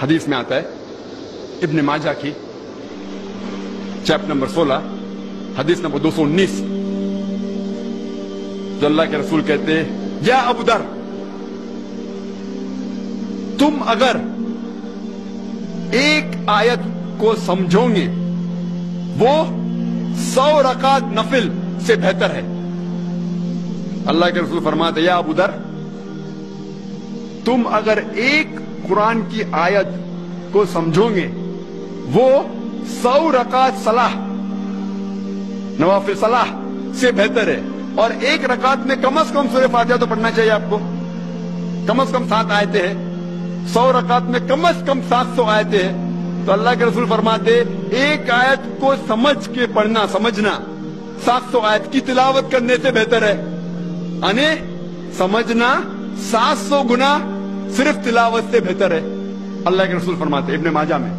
حدیث میں آتا ہے ابن ماجہ کی چیپٹر نمبر 16 حدیث نمبر 219 جو اللہ کے رسول کہتے ہیں یا ابو در تم اگر ایک آیت کو سمجھو گے وہ 100 رکعت نفل سے بہتر ہے. اللہ کے رسول فرماتے یا ابو در تم اگر ایک قرآن کی آیت کو سمجھو گے وہ 100 رکعت صلاح نوافل صلاح سے بہتر ہے. اور ایک رکعت میں کم از کم سورہ فاتحہ تو پڑھنا چاہیے آپ کو. کم از کم 7 آیتیں ہیں. 100 رکعت میں کم از کم 700 آیتیں ہیں. تو اللہ کے رسول فرماتے ایک آیت کو سمجھ کے پڑھنا سمجھنا 700 آیت کی تلاوت کرنے سے بہتر ہے. یعنی سمجھنا 700 گنا صرف تلاوت سے بہتر ہے. اللہ کے رسول فرماتے ابن ماجہ میں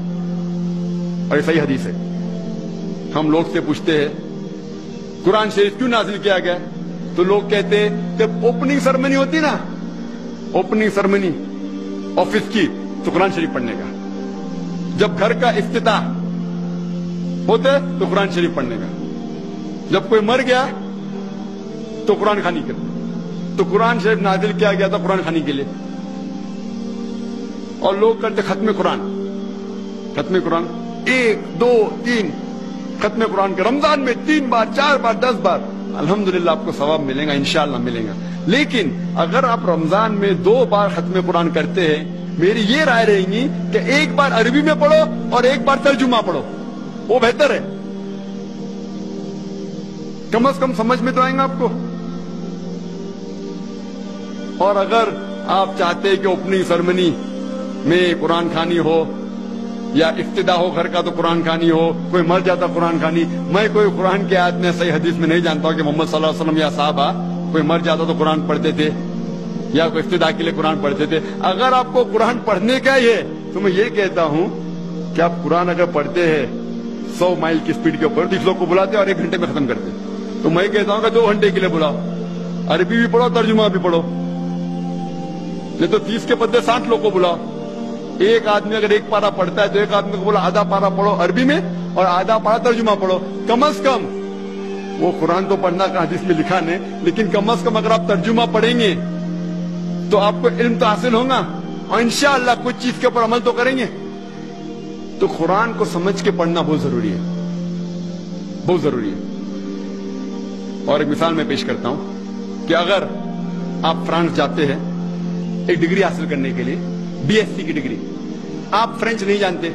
اور یہ صحیح حدیث ہے. ہم لوگ سے پوچھتے ہیں قرآن شریف کیوں نازل کیا گیا تو لوگ کہتے ہیں جب اوپننگ سرمنی ہوتی نا اوپننگ سرمنی آفس کی تو قرآن شریف پڑھنے کا. جب گھر کا افتتاح ہوتا ہے تو قرآن شریف پڑھنے کا. جب کوئی مر گیا تو قرآن خوانی کرتے. تو قرآن شریف نازل کیا گیا تھا قرآن خوانی کے لیے. اور لوگ کرتے ختم قرآن 1 2 3 ختم قرآن کے رمضان میں 3 بار 4 بار 10 بار. الحمدللہ آپ کو ثواب ملے گا انشاءاللہ ملے گا. لیکن اگر آپ رمضان میں 2 بار ختم قرآن کرتے ہیں میری یہ رائے رہے گی کہ 1 بار عربی میں پڑھو اور 1 بار ترجمہ پڑھو وہ بہتر ہے. کم از کم سمجھ میں تو آئیں گا آپ کو. اور اگر آپ چاہتے کہ اوپننگ سرمنی میں قرآن خوانی ہو یا افتتاح ہو گھر کا تو قرآن خوانی ہو. کوئی مر جاتا قرآن خوانی. میں کوئی قرآن کے آیت میں صحیح حدیث میں نہیں جانتا ہوں کہ محمد صلی اللہ علیہ وسلم یا صحابہ کوئی مر جاتا تو قرآن پڑھتے تھے یا کوئی افتتاح کے لیے قرآن پڑھتے تھے. اگر آپ کو قرآن پڑھنے کا ہی ہے تو میں یہ کہتا ہوں کہ آپ قرآن اگر پڑھتے ہیں 100 مائل کی سپیڈ کے اوپر 30 لوگ کو بلاتے اور 1 گھنٹے میں ختم کرتے تو میں کہتا ہوں کہ 2 گھنٹے کے لیے بلاؤ. عربی بھی پڑھو ترجمہ بھی پڑھو. نہیں تو 30 کے بدلے 60 لوگ کو بلاؤ. ایک آدمی اگر 1 پارا پڑھتا ہے تو ایک آدمی کو بولا آدھا پارا پڑھو عربی میں اور آدھا پارا ترجمہ پڑھو. کم از کم وہ قرآن تو پڑھنا کا حدیث میں لکھا نہیں لیکن کم از کم اگر آپ ترجمہ پڑھیں گے تو آپ کو علم تو حاصل ہوگا اور انشاءاللہ کچھ چیز کے اوپر عمل تو کریں گے. تو قرآن کو سمجھ کے پڑھنا بہت ضروری ہے بہت ضروری ہے. اور ایک مثال میں پیش کرتا ہوں کہ اگر آپ فرانس جاتے ہیں ایک ڈگری حاصل کرنے کے لیے BSc کی ڈگری. آپ فرینچ نہیں جانتے.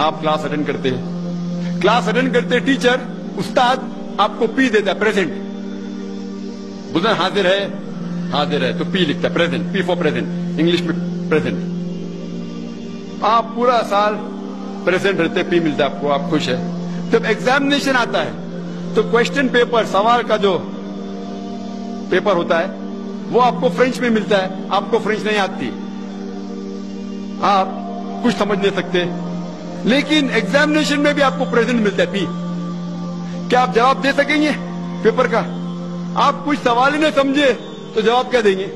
آپ کلاس اٹینڈ کرتے ہیں. کلاس اٹینڈ کرتے ٹیچر استاد آپ کو پی دیتا ہے پریزنٹ. بولتا حاضر ہے تو پی لکھتا ہے present. P four present English میں پریزنٹ. آپ پورا سال پریزنٹ رہتے پی ملتا ہے آپ کو. آپ خوش ہے. جب ایگزامینیشن آتا ہے تو کوشچن پیپر سوال کا جو پیپر ہوتا ہے وہ آپ کو فرینچ میں ملتا ہے. آپ کو فرینچ نہیں آتی. آپ کچھ سمجھ نہیں سکتے لیکن ایگزامینیشن میں بھی آپ کو پریزنٹ ملتا ہے پی. کیا آپ جواب دے سکیں گے پیپر کا؟ آپ کچھ سوال ہی نہیں سمجھے تو جواب کیا دیں گے؟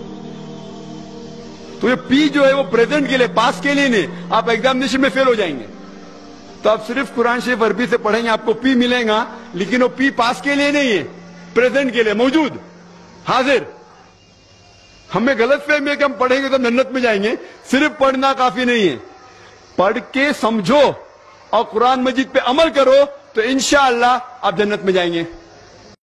تو یہ پی جو ہے وہ پریزنٹ کے لیے پاس کے لیے نہیں. آپ ایگزامینیشن میں فیل ہو جائیں گے. تو آپ صرف قرآن شریف عربی سے پڑھیں گے آپ کو پی ملے گا لیکن وہ پی پاس کے لیے نہیں ہے پریزنٹ کے لیے موجود حاضر. ہمیں غلط فہمی ہے کہ ہم پڑھیں گے تو جنت میں جائیں گے. صرف پڑھنا کافی نہیں ہے. پڑھ کے سمجھو اور قرآن مجید پہ عمل کرو تو انشاءاللہ آپ جنت میں جائیں گے.